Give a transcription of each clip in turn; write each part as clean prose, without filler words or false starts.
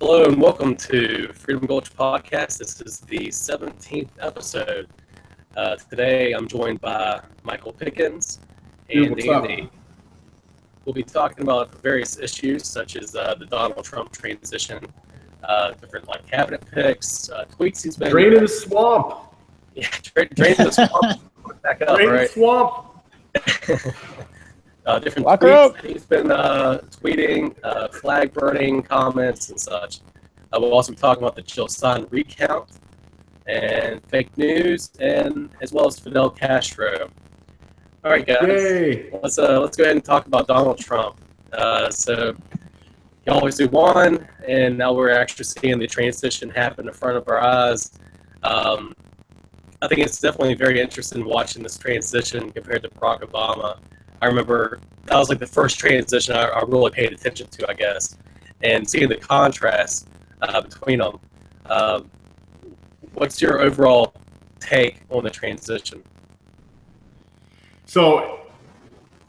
Hello and welcome to Freedom Gulch podcast. This is the 17th episode. Today I'm joined by Michael Pickens and Dude, Andy. We'll be talking about various issues such as the Donald Trump transition, different cabinet picks, tweets he's been draining the swamp. Yeah, draining the swamp. Back up, Drain right? the swamp. Different Lock tweets that he's been tweeting, flag burning comments and such. We'll also be talking about the Stein recount and fake news, and as well as Fidel Castro. All right, guys, Yay. let's go ahead and talk about Donald Trump. So he obviously won, and now we're actually seeing the transition happen in front of our eyes. I think it's definitely very interesting watching this transition compared to Barack Obama. I remember that was the first transition I really paid attention to, I guess, and seeing the contrast between them. What's your overall take on the transition? So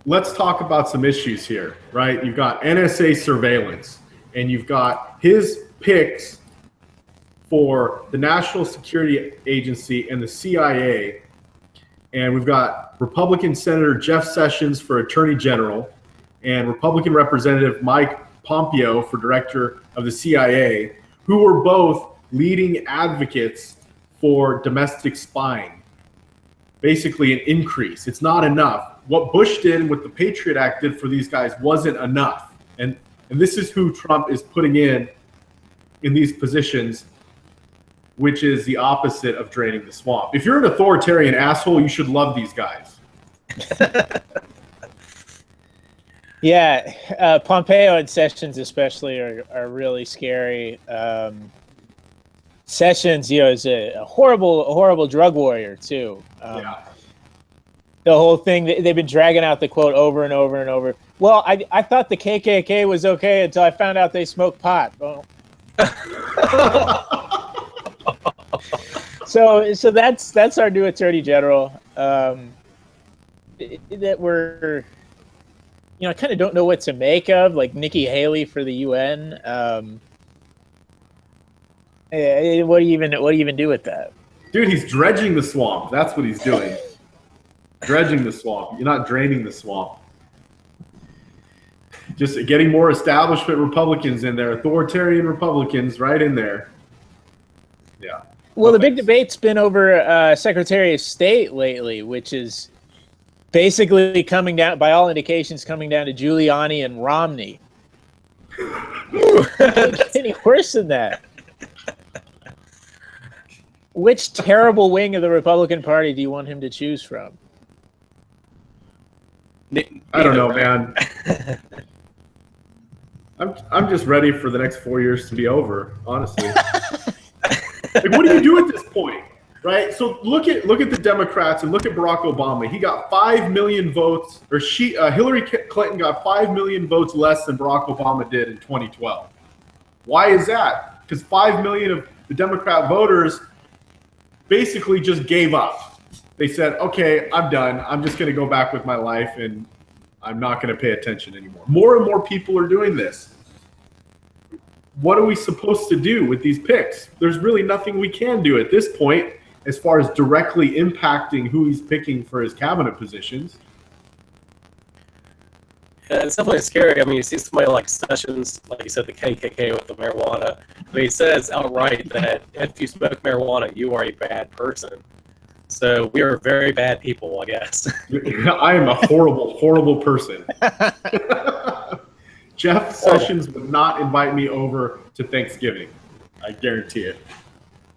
let's talk about some issues here, right? You've got NSA surveillance, and you've got his picks for the National Security Agency and the CIA. And we've got Republican Senator Jeff Sessions for Attorney General and Republican Representative Mike Pompeo for Director of the CIA, who were both leading advocates for domestic spying. Basically an increase. It's not enough. What Bush did and what the Patriot Act did for these guys wasn't enough. And this is who Trump is putting in these positions, which is the opposite of draining the swamp. If you're an authoritarian asshole, you should love these guys. Yeah, Pompeo and Sessions especially are really scary. Sessions, is a horrible drug warrior too. Yeah. The whole thing, they've been dragging out the quote over and over and over. Well, I thought the KKK was okay until I found out they smoke pot. Well, So that's our new Attorney General. That we're, I kind of don't know what to make of, like Nikki Haley for the UN. What do you even do with that? Dude, he's dredging the swamp. That's what he's doing. Dredging the swamp. You're not draining the swamp. Just getting more establishment Republicans in there, authoritarian Republicans right in there. Yeah. Well, the big debate's been over Secretary of State lately, which is basically coming down, by all indications, coming down to Giuliani and Romney. It's any worse than that. Which terrible wing of the Republican Party do you want him to choose from? I don't know, man. I'm just ready for the next 4 years to be over, honestly. What do you do at this point, right? So look at the Democrats and look at Barack Obama. He got 5 million votes, or Hillary Clinton got 5 million votes less than Barack Obama did in 2012. Why is that? Because 5 million of the Democrat voters basically just gave up. They said, okay, I'm done. I'm just going to go back with my life, and I'm not going to pay attention anymore. More and more people are doing this. What are we supposed to do with these picks? There's really nothing we can do at this point as far as directly impacting who he's picking for his cabinet positions. Yeah, it's definitely scary. I mean, you see somebody like Sessions, like you said, the KKK with the marijuana. But he says outright that if you smoke marijuana, you are a bad person. So we are very bad people, I guess. I am a horrible, horrible person. Jeff Sessions would not invite me over to Thanksgiving. I guarantee it.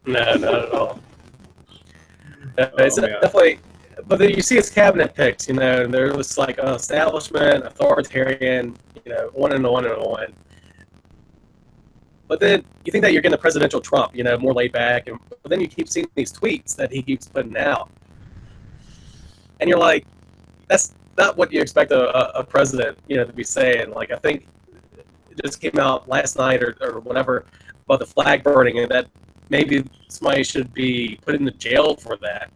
No, not at all. It's definitely, but then you see his cabinet picks, and there was establishment, authoritarian, on and on and on. But then you think that you're getting a presidential Trump, more laid back, but then you keep seeing these tweets that he keeps putting out, and you're like, that's not what you expect a president, to be saying. I think it just came out last night or whatever about the flag burning, and that maybe somebody should be put into jail for that.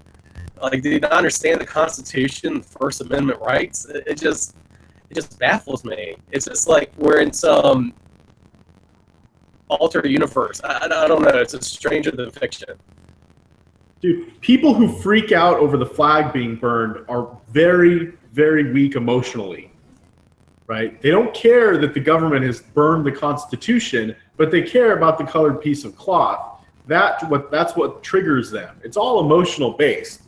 Do you not understand the Constitution, First Amendment rights? It just baffles me. It's just like we're in some alter universe. I don't know. It's a stranger than fiction. Dude, people who freak out over the flag being burned are very, very weak emotionally, right? They don't care that the government has burned the Constitution, but they care about the colored piece of cloth. That's what triggers them. It's all emotional based,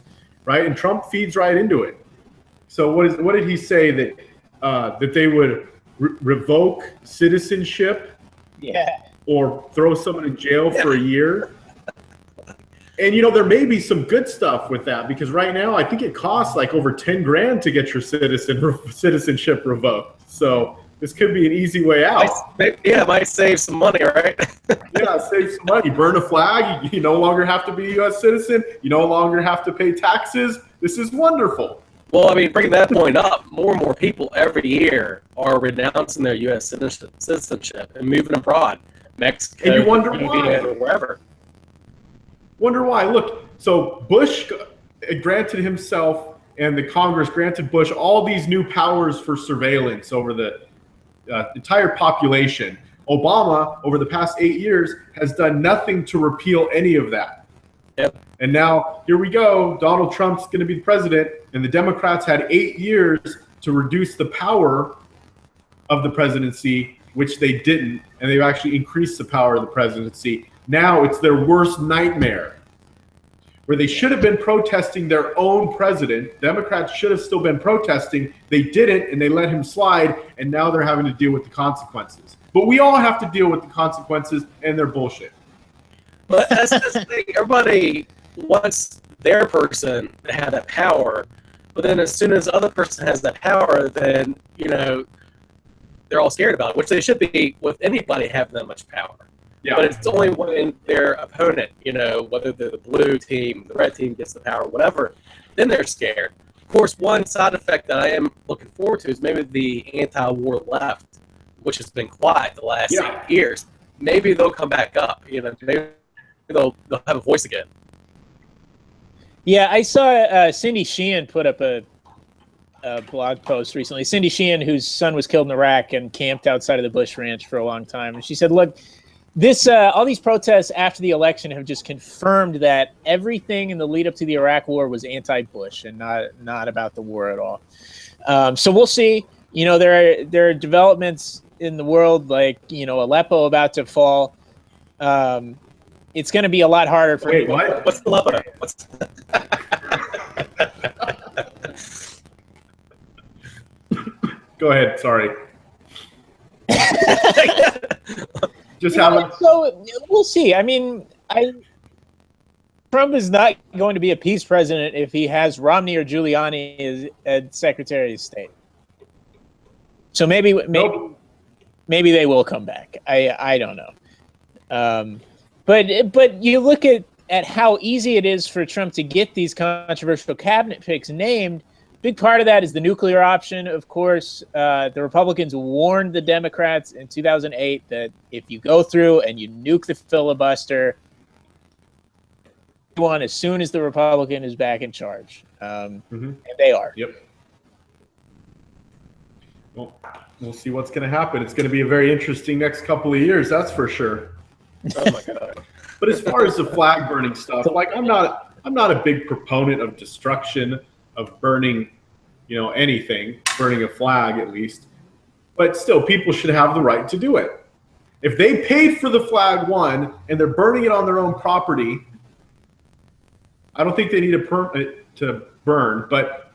right? And Trump feeds right into it. So what did he say that they would revoke citizenship? Yeah. Or throw someone in jail for a year? And there may be some good stuff with that, because right now I think it costs like over 10 grand to get your citizenship revoked. So this could be an easy way out. Yeah, it might save some money, right? Yeah, save some money. Burn a flag. You no longer have to be a U.S. citizen. You no longer have to pay taxes. This is wonderful. Well, I mean, bringing that point up, more and more people every year are renouncing their U.S. citizenship and moving abroad. Mexico, and you wonder why. Or wherever. Wonder why. Look, so Bush granted himself, and the Congress granted Bush all these new powers for surveillance over the entire population. Obama, over the past 8 years, has done nothing to repeal any of that. Yep. And now, here we go. Donald Trump's going to be the president, and the Democrats had 8 years to reduce the power of the presidency, which they didn't, and they've actually increased the power of the presidency. Now it's their worst nightmare, where they should have been protesting their own president. Democrats should have still been protesting. They didn't, and they let him slide, and now they're having to deal with the consequences. But we all have to deal with the consequences, and they're bullshit. But that's the thing. Everybody wants their person to have that power, but then as soon as the other person has that power, then, they're all scared about it, which they should be with anybody having that much power. Yeah. But it's only when their opponent, whether they're the blue team, the red team gets the power, whatever, then they're scared. Of course, one side effect that I am looking forward to is maybe the anti-war left, which has been quiet the last 8 years. Maybe they'll come back up. Maybe they'll have a voice again. Yeah, I saw Cindy Sheehan put up a blog post recently. Cindy Sheehan, whose son was killed in Iraq and camped outside of the Bush Ranch for a long time, and she said, "Look, all these protests after the election have just confirmed that everything in the lead up to the Iraq War was anti-Bush and not about the war at all." So we'll see. There are developments in the world, like Aleppo about to fall. It's going to be a lot harder for. Wait, what? What's Aleppo? Go ahead. Sorry. So we'll see. I mean, Trump is not going to be a peace president if he has Romney or Giuliani as Secretary of State. So maybe they will come back. I don't know. But you look at how easy it is for Trump to get these controversial cabinet picks named. Big part of that is the nuclear option, of course. The Republicans warned the Democrats in 2008 that if you go through and you nuke the filibuster, one as soon as the Republican is back in charge. And they are. Yep. Well, we'll see what's going to happen. It's going to be a very interesting next couple of years, that's for sure. Oh my God. But as far as the flag burning stuff, like I'm not a big proponent of destruction, of burning, anything, burning a flag at least. But still, people should have the right to do it. If they paid for the flag, one, and they're burning it on their own property, I don't think they need a permit to burn, but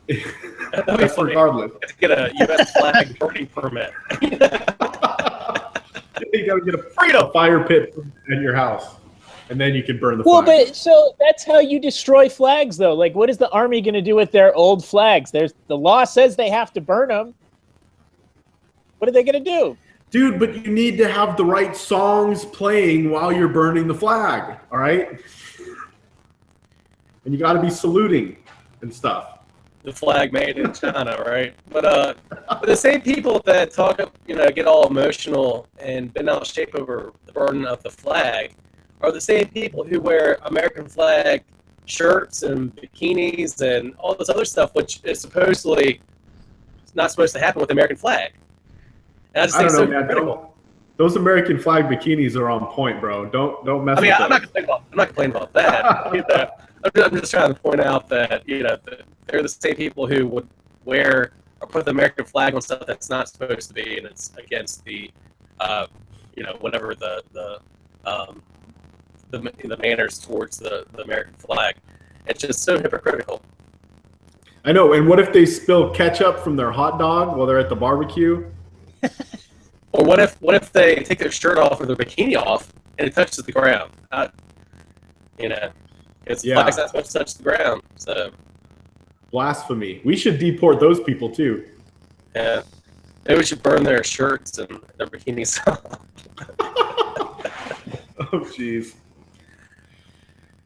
that's regardless. You have to get a U.S. flag burning permit. You got to get a fire pit at your house, and then you can burn the flag. Well, but so that's how you destroy flags, though. Like, what is the army going to do with their old flags? The law says they have to burn them. What are they going to do? Dude, but you need to have the right songs playing while you're burning the flag, all right? And you got to be saluting and stuff. The flag made in China, right? But the same people that talk, get all emotional and bend out of shape over the burden of the flag are the same people who wear American flag shirts and bikinis and all this other stuff, which is supposedly not supposed to happen with the American flag. And I just think I don't know, man. Those American flag bikinis are on point, bro. Don't mess with I'm not complaining about that. I'm just trying to point out that they're the same people who would wear or put the American flag on stuff that's not supposed to be, and it's against the whatever the manners towards the American flag. It's just so hypocritical. I know. And what if they spill ketchup from their hot dog while they're at the barbecue? Or what if they take their shirt off or their bikini off and it touches the ground? It's flags not supposed to touch the ground. So blasphemy. We should deport those people too. Yeah, maybe we should burn their shirts and their bikinis. Oh, jeez.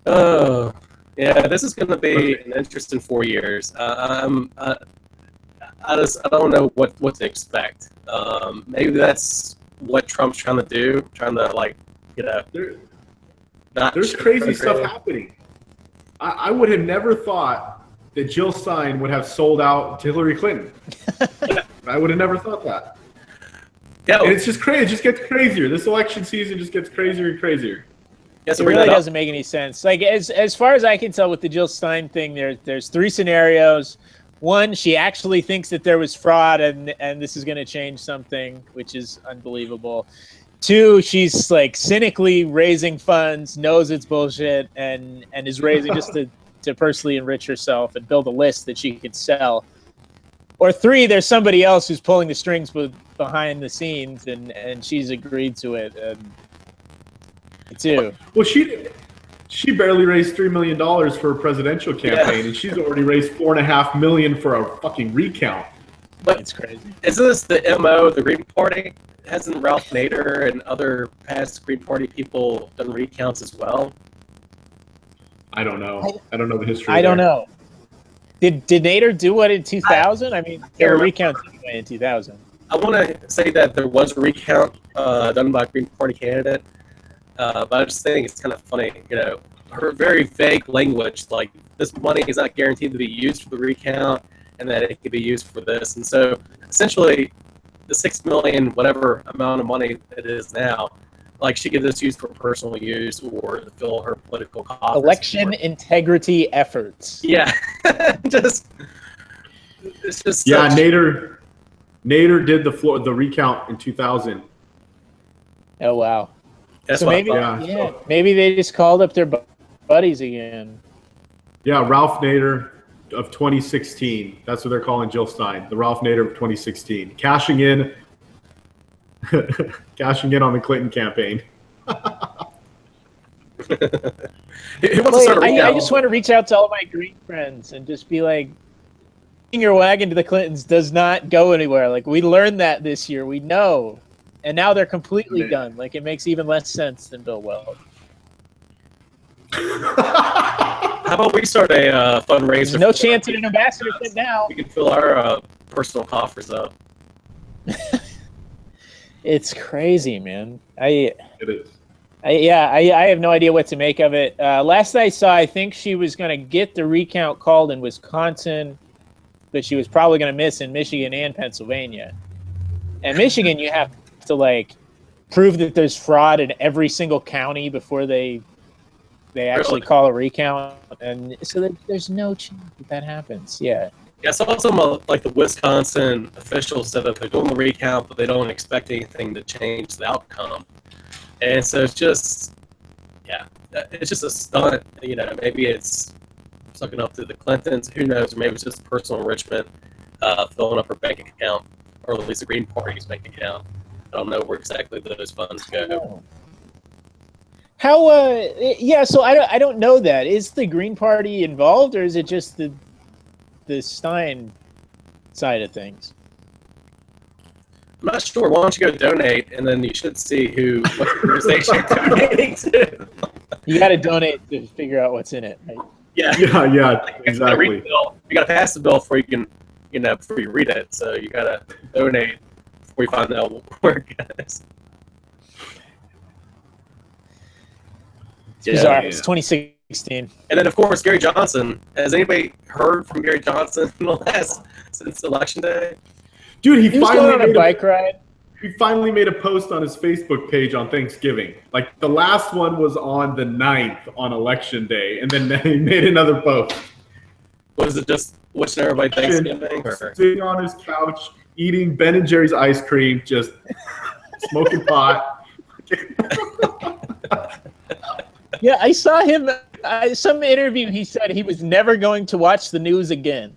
Oh, yeah. This is going to be an interesting 4 years. I don't know what to expect. Maybe that's what Trump's trying to do, There's crazy stuff happening. I would have never thought that Jill Stein would have sold out to Hillary Clinton. I would have never thought that. Yeah, and it's just crazy. It just gets crazier. This election season just gets crazier and crazier. It really doesn't make any sense. Like as far as I can tell with the Jill Stein thing, there's three scenarios. One, she actually thinks that there was fraud and this is going to change something, which is unbelievable. Two, she's like cynically raising funds, knows it's bullshit, and is raising just to personally enrich herself and build a list that she could sell. Or three, there's somebody else who's pulling the strings behind the scenes and she's agreed to it. And two. Well, she barely raised $3 million for a presidential campaign, and she's already raised $4.5 million for a fucking recount. But it's crazy. Isn't this the MO of the Green Party? Hasn't Ralph Nader and other past Green Party people done recounts as well? I don't know. I don't know the history. I don't know. Did Nader do what in 2000? I mean, there were recounts anyway in 2000. I want to say that there was a recount done by a Green Party candidate. But I just think it's kind of funny, her very vague language, like this money is not guaranteed to be used for the recount and that it could be used for this. And so essentially the $6 million, whatever amount of money it is now, like she could just use for personal use or to fill her political coffers. Election integrity efforts. Yeah. It's just yeah, Nader did the recount in 2000. Oh, wow. That's so maybe they just called up their buddies again. Yeah, Ralph Nader of 2016. That's what they're calling Jill Stein. The Ralph Nader of 2016, cashing in on the Clinton campaign. I just want to reach out to all my green friends and just be like, hitching your wagon to the Clintons does not go anywhere. Like, we learned that this year. We know. And now they're completely done. Like, it makes even less sense than Bill Weld. How about we start a fundraiser? There's no chance at an ambassadorship now. We can fill our personal coffers up. It's crazy, man. It is. I have no idea what to make of it. Last I saw, I think she was going to get the recount called in Wisconsin, but she was probably going to miss in Michigan and Pennsylvania. And Michigan, you have to like prove that there's fraud in every single county before they actually call a recount, and so there's no chance that happens. Yeah, I saw some like the Wisconsin officials said that they're doing the recount, but they don't expect anything to change the outcome, and so it's just a stunt. Maybe it's sucking up to the Clintons. Who knows? Or maybe it's just personal enrichment, filling up her bank account, or at least the Green Party's bank account. I don't know where exactly those funds go. How? So I don't know that. Is the Green Party involved, or is it just the Stein side of things? I'm not sure. Why don't you go donate, and then you should see what organization you're donating to. You got to donate to figure out what's in it, right? Yeah, exactly. You got to pass the bill before you can, before you read it. So you got to donate before you find out where it goes. It's bizarre. It's 2016. And then, of course, Gary Johnson. Has anybody heard from Gary Johnson since Election Day? Dude, he was finally going on a bike ride. he finally made a post on his Facebook page on Thanksgiving. Like the last one was on the 9th on election day, and then he made another post. Was it just wishing everybody Thanksgiving? Or? Sitting on his couch, eating Ben and Jerry's ice cream, just smoking pot. Yeah, I saw him. Some interview. He said he was never going to watch the news again.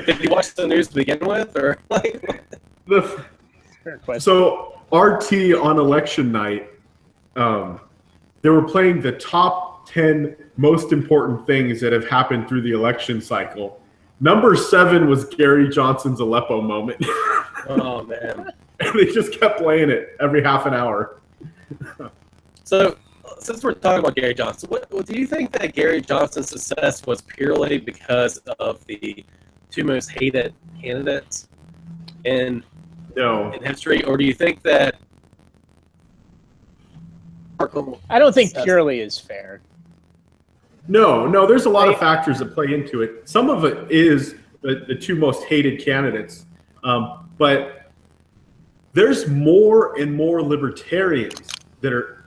Did you watch the news to begin with, or like? So RT on election night, they were playing the top 10 most important things that have happened through the election cycle. Number 7 was Gary Johnson's Aleppo moment. Oh man! And they just kept playing it every half an hour. So, since we're talking about Gary Johnson, what do you think that Gary Johnson's success was purely because of the 2 most hated candidates in history, or do you think that? I don't think purely is fair. No, there's a lot of factors that play into it. Some of it is the 2 most hated candidates, but there's more and more libertarians that are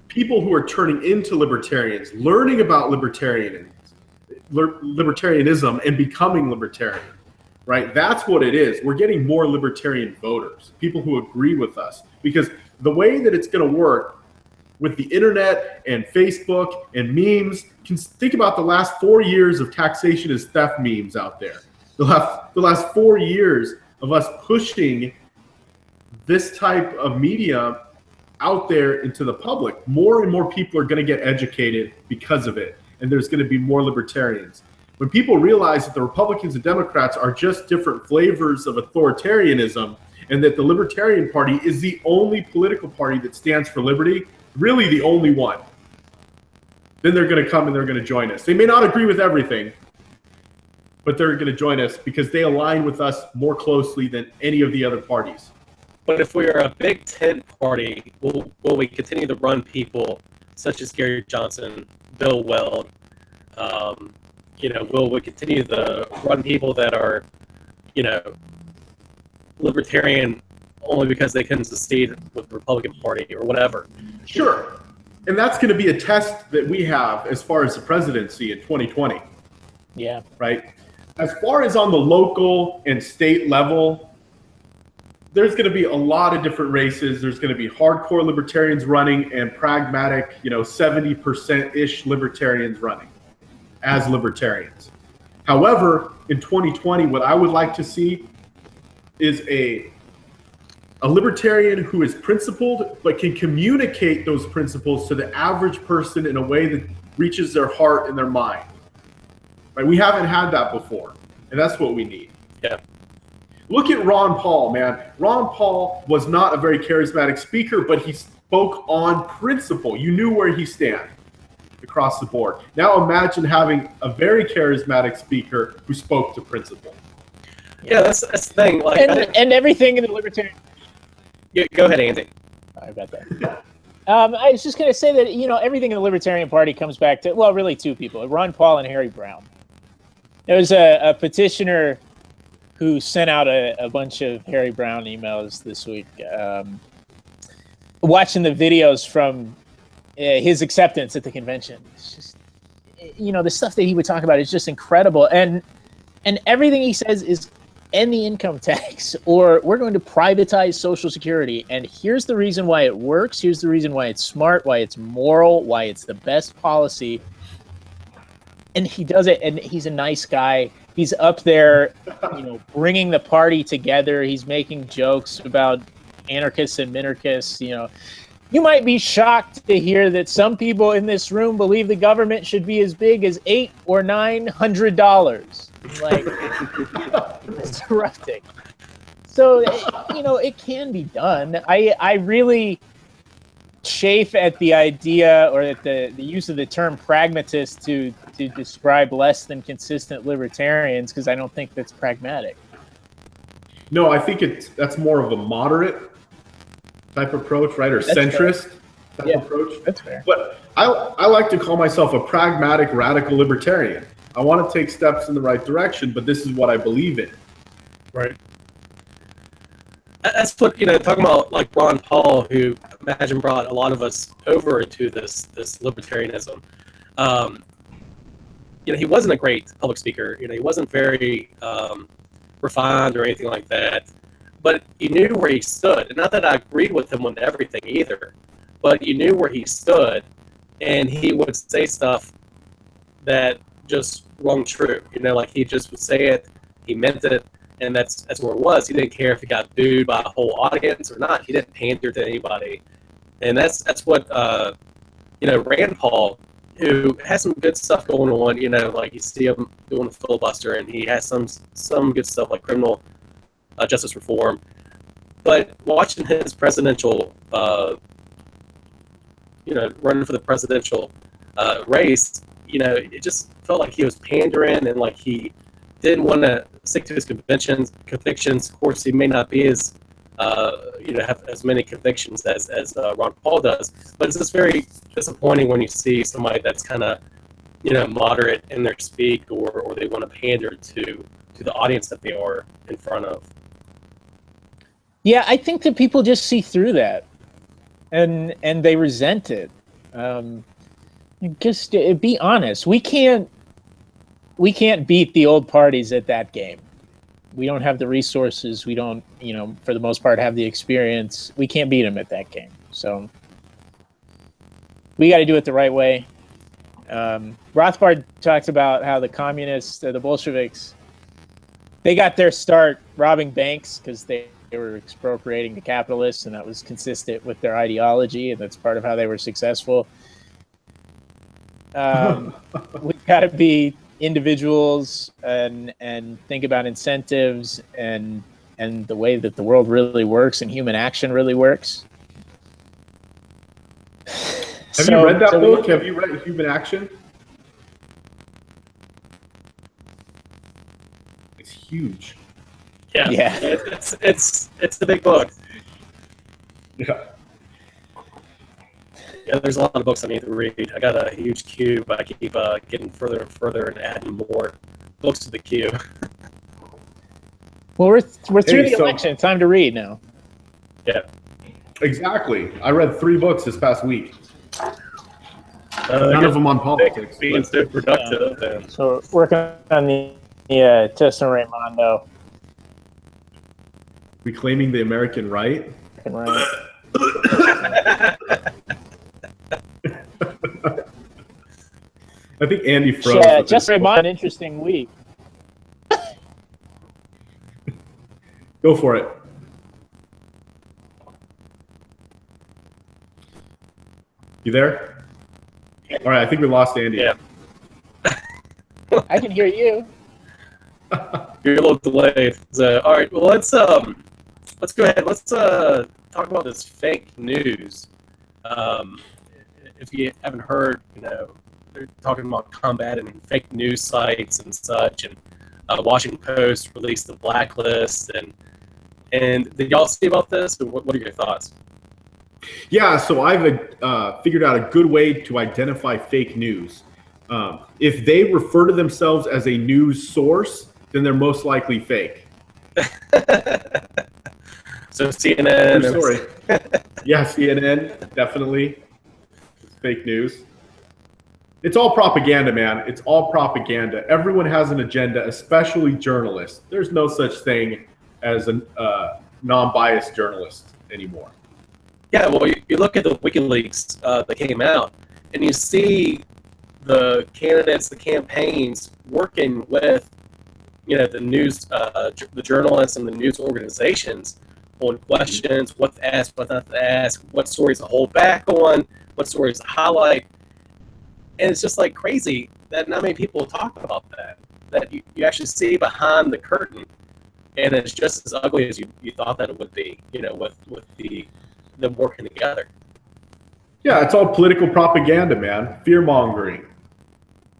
people who are turning into libertarians, learning about libertarianism and becoming libertarian, right? That's what it is. We're getting more libertarian voters, people who agree with us, because the way that it's going to work with the internet and Facebook and memes, think about the last 4 years of taxation is theft memes out there. The last 4 years of us pushing this type of media out there into the public. More and more people are going to get educated because of it, and there's going to be more libertarians. When people realize that the Republicans and Democrats are just different flavors of authoritarianism, and that the Libertarian Party is the only political party that stands for liberty, really the only one, then they're going to come and they're going to join us. They may not agree with everything, but they're going to join us because they align with us more closely than any of the other parties. But if we are a big tent party, will we continue to run people such as Gary Johnson, Bill Weld? Will we continue to run people that are, libertarian only because they couldn't succeed with the Republican Party or whatever? Sure. And that's going to be a test that we have as far as the presidency in 2020. Yeah. Right? As far as on the local and state level, there's going to be a lot of different races. There's going to be hardcore libertarians running and pragmatic, 70%-ish libertarians running as libertarians. However, in 2020, what I would like to see is a libertarian who is principled but can communicate those principles to the average person in a way that reaches their heart and their mind. Right? We haven't had that before, and that's what we need. Yeah. Look at Ron Paul, man. Ron Paul was not a very charismatic speaker, but he spoke on principle. You knew where he stands across the board. Now imagine having a very charismatic speaker who spoke to principle. Yeah, that's the thing. Like, and everything in the libertarian. Yeah, go ahead, Andy. Sorry about that. I was just going to say that, everything in the Libertarian Party comes back to, well, really 2 people, Ron Paul and Harry Brown. There was a petitioner who sent out a bunch of Harry Brown emails this week, watching the videos from his acceptance at the convention. It's just, the stuff that he would talk about is just incredible. And everything he says is end the income tax, or we're going to privatize Social Security. And here's the reason why it works. Here's the reason why it's smart, why it's moral, why it's the best policy. And he does it, and he's a nice guy. He's up there, bringing the party together. He's making jokes about anarchists and minarchists. You might be shocked to hear that some people in this room believe the government should be as big as $800 or $900. Like, it's erupting. So, it can be done. I really chafe at the idea or at the use of the term pragmatist to describe less than consistent libertarians, because I don't think that's pragmatic. No, I think that's more of a moderate type approach, right? Or that's centrist type approach. That's fair. But I like to call myself a pragmatic radical libertarian. I want to take steps in the right direction, but this is what I believe in. Right. That's what, talking about like Ron Paul, who imagine brought a lot of us over to this libertarianism. He wasn't a great public speaker. He wasn't very refined or anything like that. But you knew where he stood. And not that I agreed with him on everything either, but you knew where he stood, and he would say stuff that just rung true. Like he just would say it, he meant it, and that's where it was. He didn't care if he got booed by a whole audience or not. He didn't pander to anybody, and that's what Rand Paul, who has some good stuff going on. Like you see him doing the filibuster, and he has some good stuff like criminal justice reform. But watching his presidential, running for the presidential race, it just felt like he was pandering and like he didn't want to stick to his convictions. Of course, he may not be as, have as many convictions as Ron Paul does. But it's just very disappointing when you see somebody that's kind of, moderate in their speak, or they want to pander to the audience that they are in front of. Yeah, I think that people just see through that, and they resent it. Just be honest. We can't beat the old parties at that game. We don't have the resources. We don't, for the most part, have the experience. We can't beat them at that game. So we got to do it the right way. Rothbard talks about how the communists, the Bolsheviks, they got their start robbing banks because they were expropriating the capitalists, and that was consistent with their ideology, and that's part of how they were successful. We've got to be individuals and think about incentives and the way that the world really works and human action really works. Have you read that book? Have you read Human Action? It's huge. Yeah. It's the big book. Yeah. Yeah, there's a lot of books I need to read. I got a huge queue, but I keep getting further and further and adding more books to the queue. Well, we're through the election. Time to read now. Yeah. Exactly. I read 3 books this past week. None of them on politics. Being so productive. Yeah. So working on the Tessa Raimondo. Reclaiming the American right. Right. I think Andy froze. Yeah, just Raimondo, an interesting week. Go for it. You there? All right, I think we lost Andy. Yeah. I can hear you. You're a little delayed. So, all right, well, let's go ahead. Let's talk about this fake news. If you haven't heard, they're talking about combating fake news sites and such, and Washington Post released the blacklist. And did y'all see about this? Or what are your thoughts? Yeah, so I've figured out a good way to identify fake news. If they refer to themselves as a news source, then they're most likely fake. So CNN. Sorry. Yeah, CNN, definitely. It's fake news. It's all propaganda, man. It's all propaganda. Everyone has an agenda, especially journalists. There's no such thing as a non-biased journalist anymore. Yeah, well, you look at the WikiLeaks that came out, and you see the candidates, the campaigns working with, the news, the journalists and the news organizations on questions, what to ask, what not to ask, what stories to hold back on, what stories to highlight. And it's just like crazy that not many people talk about that you actually see behind the curtain, and it's just as ugly as you thought that it would be, with them working together. Yeah, it's all political propaganda, man. Fear-mongering.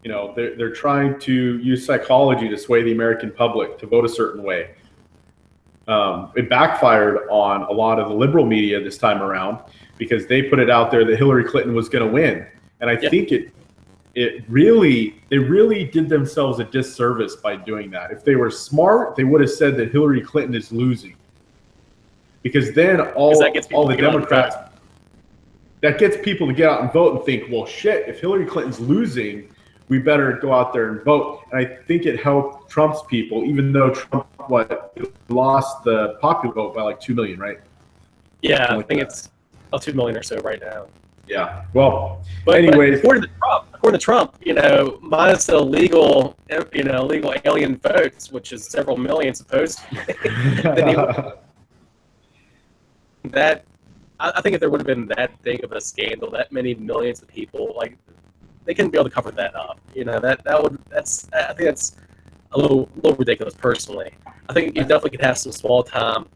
They're trying to use psychology to sway the American public to vote a certain way. It backfired on a lot of the liberal media this time around because they put it out there that Hillary Clinton was going to win. And I think they really did themselves a disservice by doing that. If they were smart, they would have said that Hillary Clinton is losing, because then all the Democrats, that gets people to get out and vote and think, well, shit, if Hillary Clinton's losing, we better go out there and vote. And I think it helped Trump's people, even though Trump lost the popular vote by like 2 million, right? Yeah, I think it's 2 million or so right now. Yeah. Well, but anyways, according to Trump, minus the illegal alien votes, which is several million supposedly, that I think if there would have been that big of a scandal, that many millions of people, like, they couldn't be able to cover that up. I think that's a little ridiculous personally. I think you definitely could have some small time,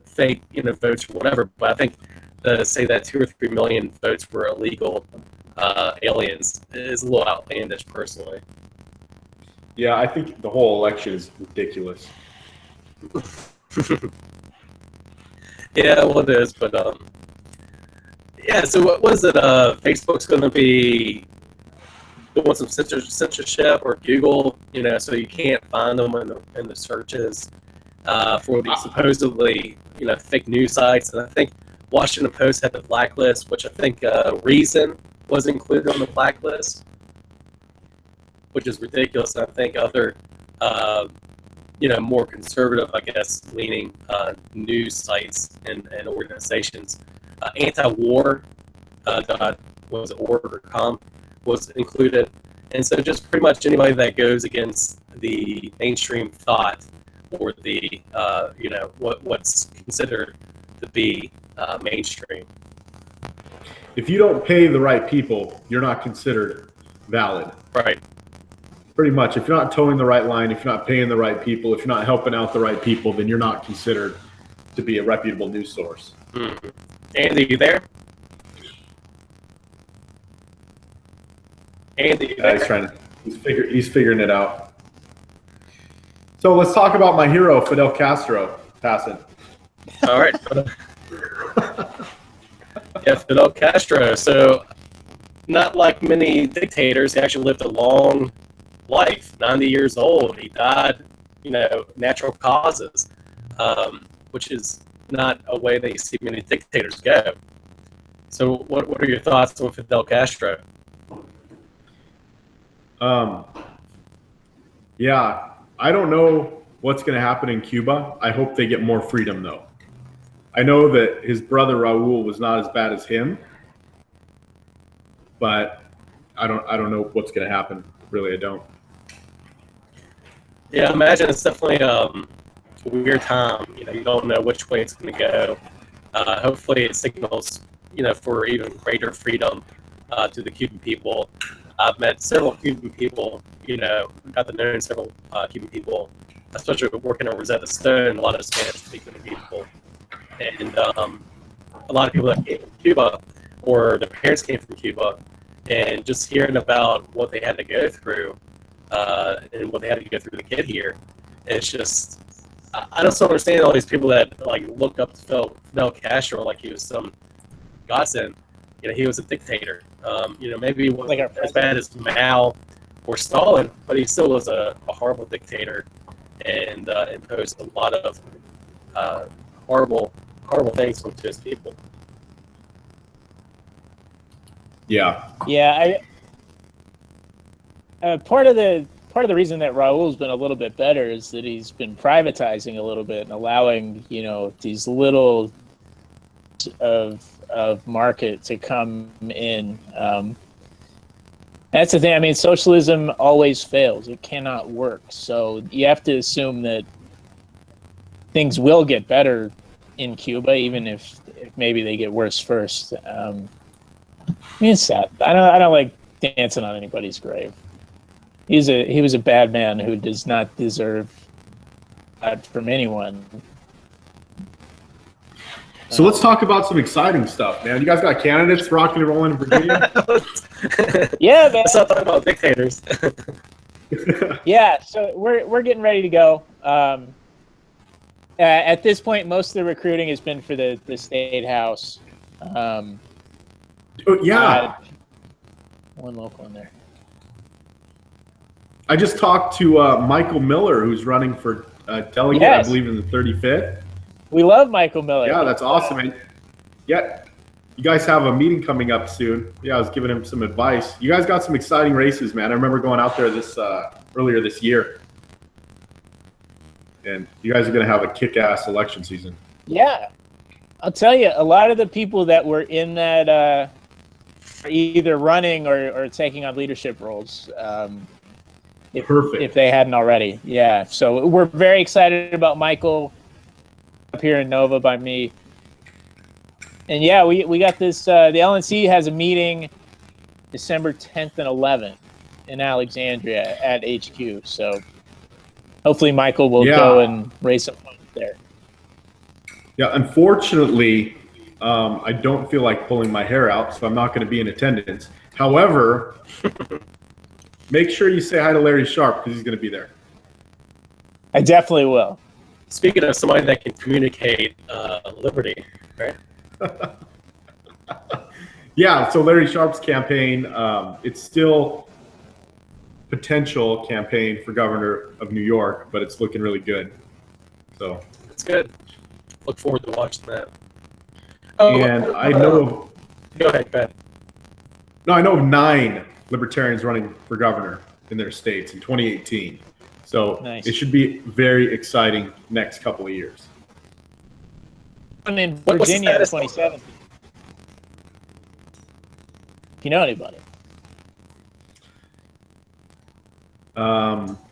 fake, votes or whatever. But I think to say that 2 or 3 million votes were illegal aliens is a little outlandish personally. Yeah, I think the whole election is ridiculous. Yeah, well, it is, but yeah. So what was it? Facebook's going to be doing some censorship, or Google, so you can't find them in the searches for these supposedly, fake news sites. And I think Washington Post had the blacklist, which I think Reason was included on the blacklist, which is ridiculous. And I think other more conservative, I guess, leaning news sites and organizations. Anti-war org.com was included. And so just pretty much anybody that goes against the mainstream thought, or the, what's considered to be mainstream. If you don't pay the right people, you're not considered valid. Right. Pretty much. If you're not towing the right line, if you're not paying the right people, if you're not helping out the right people, then you're not considered to be a reputable news source. Mm-hmm. Andy, you there? Andy, he's figuring it out. So let's talk about my hero, Fidel Castro, passing. All right. Yeah, Fidel Castro. So, not like many dictators, he actually lived a long life, 90 years old. He died, natural causes, which is not a way that you see many dictators go. So, what are your thoughts on Fidel Castro? Yeah, I don't know what's going to happen in Cuba. I hope they get more freedom, though. I know that his brother Raul was not as bad as him, but I don't know what's going to happen. Really, I don't. Yeah, I imagine it's definitely a weird time. You don't know which way it's going to go. Hopefully, it signals, for even greater freedom to the Cuban people. I've met several Cuban people, got to know several Cuban people, especially working at Rosetta Stone, a lot of Spanish-speaking people. And a lot of people that came from Cuba, or their parents came from Cuba, and just hearing about what they had to go through and what they had to go through to get here, it's just, I just don't understand all these people that look up to Fidel Castro like he was some godsend. He was a dictator. Maybe he wasn't as bad as Mao or Stalin, but he still was a horrible dictator, and imposed a lot of horrible things onto his people. Yeah. Yeah. Part of the reason that Raul's been a little bit better is that he's been privatizing a little bit and allowing these little of market to come in. That's the thing. I mean, socialism always fails. It cannot work. So you have to assume that things will get better in Cuba, even if maybe they get worse first. I mean, it's sad. I don't like dancing on anybody's grave. He was a bad man who does not deserve that from anyone. So let's talk about some exciting stuff, man. You guys got candidates rocking and rolling in Virginia? Yeah, man. Let's not talk about dictators. Yeah, so we're getting ready to go. At this point, most of the recruiting has been for the state house. Oh, yeah. One local in there. I just talked to Michael Miller, who's running for delegate, I believe, in the 35th. We love Michael Miller. Yeah, that's awesome. And yeah, you guys have a meeting coming up soon. Yeah, I was giving him some advice. You guys got some exciting races, man. I remember going out there earlier this year. And you guys are going to have a kick-ass election season. Yeah. I'll tell you, a lot of the people that were in that are either running or taking on leadership roles. Perfect. If they hadn't already. Yeah. So we're very excited about Michael up here in Nova by me. And yeah, we got this. The LNC has a meeting December 10th and 11th in Alexandria at HQ. So hopefully Michael will go and raise some funds there. Yeah, unfortunately, I don't feel like pulling my hair out, so I'm not going to be in attendance. However, make sure you say hi to Larry Sharp because he's going to be there. I definitely will. Speaking of somebody that can communicate liberty, right? Yeah, so Larry Sharp's campaign, it's still potential campaign for governor of New York, but it's looking really good. So it's good. Look forward to watching that. And I know. Go ahead, Ben. No, I know of 9 libertarians running for governor in their states in 2018. So It should be very exciting next couple of years. And in Virginia in 2017. If you know anybody.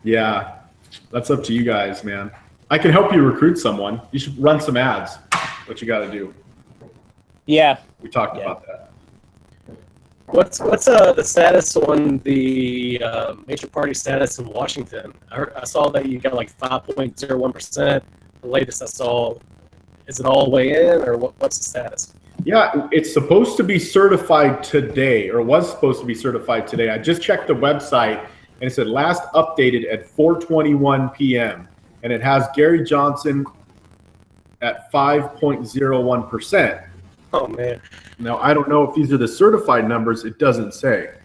Yeah, that's up to you guys, man. I can help you recruit someone. You should run some ads. What you got to do. Yeah. We talked about that. What's the status on the major party status in Washington? I saw that you got like 5.01%. The latest I saw, is it all the way in, or what's the status? Yeah, it's supposed to be certified today, or was supposed to be certified today. I just checked the website, and it said last updated at 4:21 p.m. And it has Gary Johnson at 5.01%. Oh, man. Now, I don't know if these are the certified numbers. It doesn't say.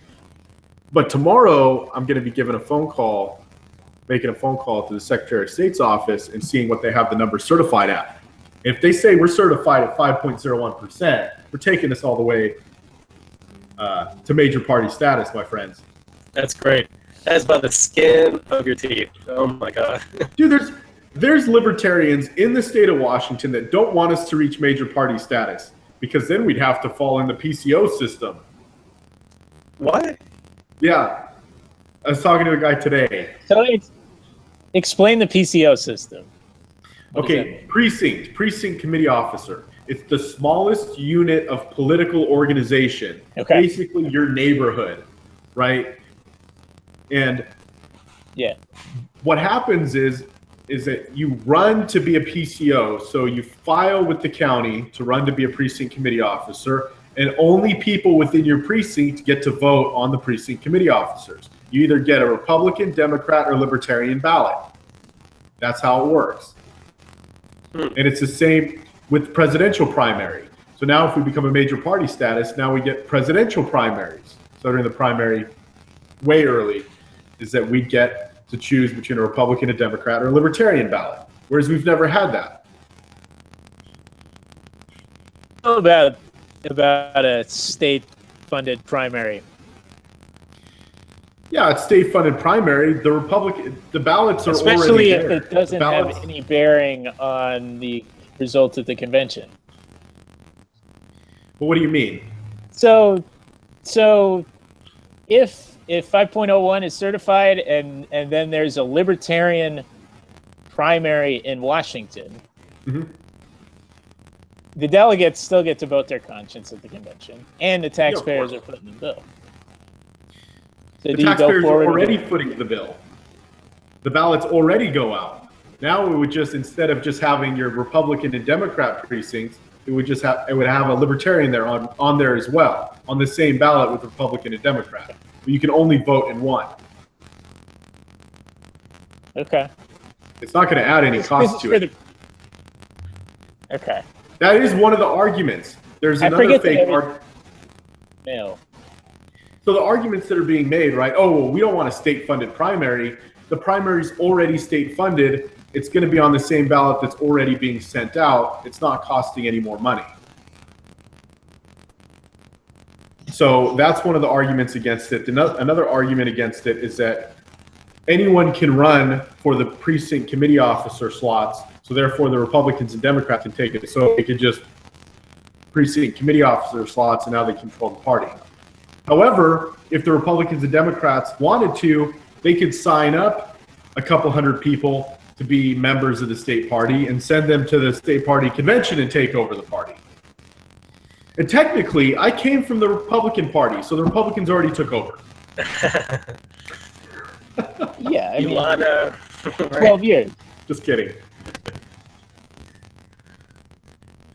But tomorrow, I'm going to be making a phone call to the Secretary of State's office and seeing what they have the numbers certified at. If they say we're certified at 5.01%, we're taking this all the way to major party status, my friends. That's great. That's by the skin of your teeth. Oh, my God. Dude, there's libertarians in the state of Washington that don't want us to reach major party status, because then we'd have to fall in the PCO system. What? Yeah. I was talking to a guy today. So explain the PCO system. Okay, precinct committee officer. It's the smallest unit of political organization. Okay. Basically your neighborhood, right? And yeah, what happens is that you run to be a PCO, so you file with the county to run to be a precinct committee officer, and only people within your precinct get to vote on the precinct committee officers. You either get a Republican, Democrat, or Libertarian ballot. That's how it works. And it's the same with presidential primary. So now if we become a major party status, now we get presidential primaries. So during the primary, way early, is that we get to choose between a Republican, a Democrat, or a Libertarian ballot, whereas we've never had that. How about a state-funded primary? Yeah, it's state-funded primary. The ballots are especially already if there. it doesn't have any bearing on the results of the convention. Well, what do you mean? So if 5.01 is certified and then there's a libertarian primary in Washington, the delegates still get to vote their conscience at the convention, and the taxpayers are footing the bill. So the taxpayers are already footing the bill. The ballots already go out. Now we would just, instead of just having your Republican and Democrat precincts, it would have a Libertarian there on there as well, on the same ballot with Republican and Democrat. But you can only vote in one. Okay. It's not going to add any cost to it. Okay. That is one of the arguments. There's another fake argument. mail. So the arguments that are being made, right? Oh, well, we don't want a state-funded primary. The primary's already state-funded. It's going to be on the same ballot that's already being sent out. It's not costing any more money. So that's one of the arguments against it. Another argument against it is that anyone can run for the precinct committee officer slots. So therefore, the Republicans and Democrats can take it. So they could just precinct committee officer slots, and now they control the party. However, if the Republicans and Democrats wanted to, they could sign up a couple hundred people to be members of the state party and send them to the state party convention and take over the party. And technically, I came from the Republican Party, so the Republicans already took over. Yeah, I mean, Right? 12 years. Just kidding.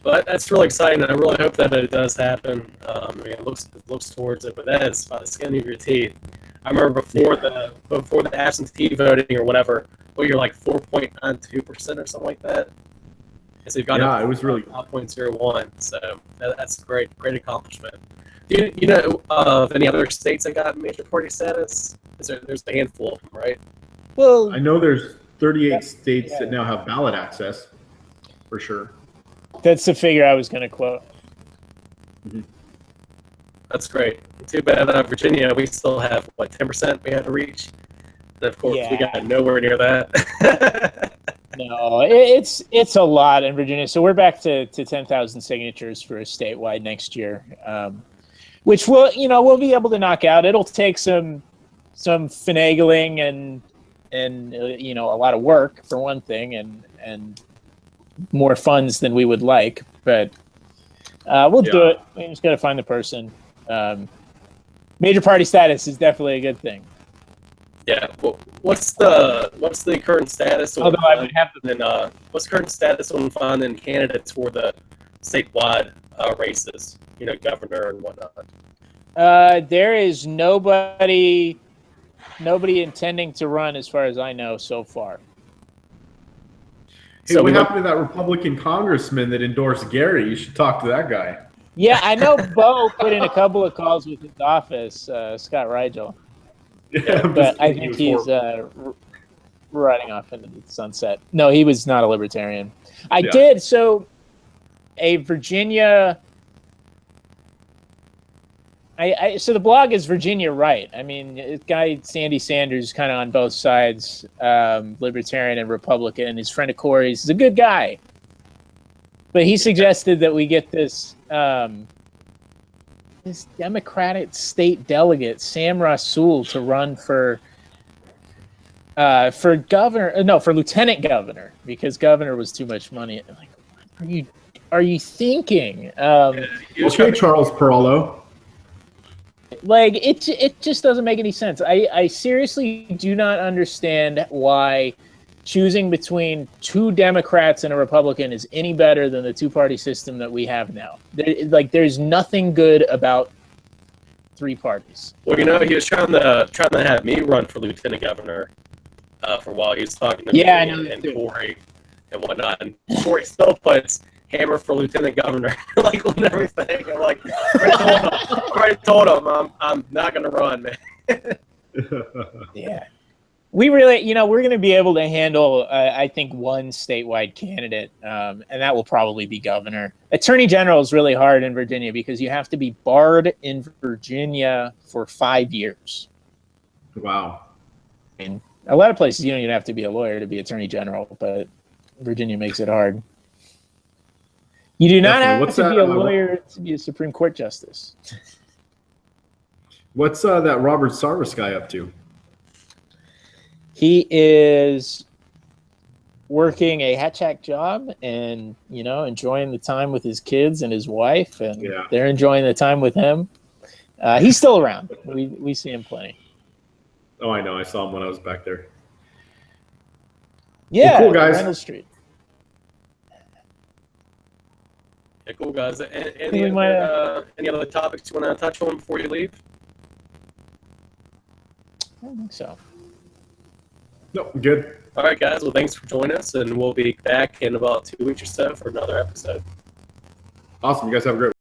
But that's really exciting. I really hope that it does happen. I mean, it looks towards it, but that is by the skin of your teeth. I remember before the absentee voting or whatever, well, you're like 4.92% or something like that. So you've got it was really 5.01. So that's a great accomplishment. Do you know of any other states that got major party status? There's a handful of them, right? Well, I know there's 38 states that now have ballot access, for sure. that's the figure I was going to quote. Mm-hmm. That's great. Too bad Virginia, we still have, 10% we had to reach? And of course, we got nowhere near that. No, it's a lot in Virginia. So we're back to 10,000 signatures for a statewide next year, which we'll be able to knock out. It'll take some finagling and a lot of work for one thing, and more funds than we would like, but we'll do it. We just got to find the person. Major party status is definitely a good thing. Yeah. Well, what's the current status? Although I would have to. What's the current status on finding candidates for the statewide races? Governor and whatnot. There is nobody intending to run, as far as I know, so far. Hey, so what happened to that Republican congressman that endorsed Gary? You should talk to that guy. Yeah, I know Bo put in a couple of calls with his office, Scott Rigel. Yeah, but I think he's riding off into the sunset. No, he was not a libertarian. I did. So a Virginia... so the blog is Virginia Right. I mean, this guy Sandy Sanders is kind of on both sides, libertarian and Republican. His friend of Corey's is a good guy, but he suggested that we get this Democratic state delegate Sam Rasool to run for governor. No, for lieutenant governor, because governor was too much money. I'm like, what are you thinking? Okay, Charles Perallo. Like, it just doesn't make any sense. I seriously do not understand why choosing between two Democrats and a Republican is any better than the two-party system that we have now. There's nothing good about three parties. Well, he was trying to have me run for lieutenant governor for a while. He was talking to me and Corey and whatnot. And Corey still puts hammer for lieutenant governor, like on everything. I'm like, I told him I'm not gonna run, man. Yeah, we really, we're going to be able to handle, I think, one statewide candidate, and that will probably be governor. Attorney general is really hard in Virginia because you have to be barred in Virginia for 5 years. Wow. I mean, a lot of places you don't even have to be a lawyer to be attorney general, but Virginia makes it hard. You do not have to be a lawyer to be a Supreme Court justice. What's that Robert Sarvis guy up to? He is working a hatchack job and, enjoying the time with his kids and his wife, and they're enjoying the time with him. He's still around. We see him plenty. Oh, I know. I saw him when I was back there. Yeah, well, cool, guys. Reynolds Street. Yeah, cool, guys. Any other topics you want to touch on before you leave? I don't think so. No, good. All right, guys. Well, thanks for joining us, and we'll be back in about 2 weeks or so for another episode. Awesome. You guys have a great